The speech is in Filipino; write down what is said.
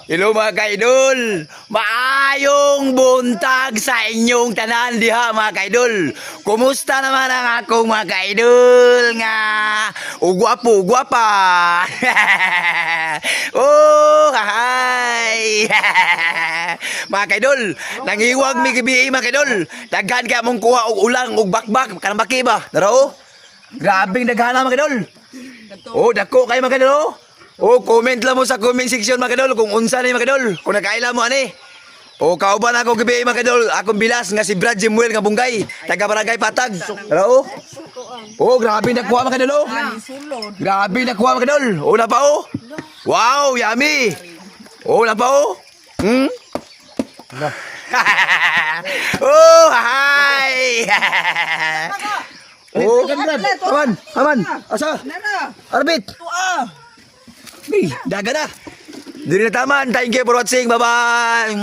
Hello mga kaidol, maayong buntag sa inyong tanan diha mga kaidol. Kumusta naman ang akong mga kaidol nga ugwapo gwapa. Oh, hi. Mga kaidol, nangiwag mi gabi mga kaidol. Daghan kaya mong kuha og ulang og bakbak kanang baki ba? Daro. Grabing daghan mga kaidol. Oh, dako kayo mga kaidol. Oh, comment lang mo sa comment section mga kadol kung unsa ni mga kadol. Kung nakaila mo ani. O kauban ako gabi mga kadol, akong bilas nga si Brad Jimuel nga bunggay, taga Barangay Patag. Hello? Oh, grabe nakuha mga kadol. Grabe nakuha mga kadol. Oh, na pa oh. Wow, yummy. Oh, na pa oh. Oh, hi. Oh, aman. Asa? Arbit. Daga na. Diri na taman. Thank you for watching. Bye-bye.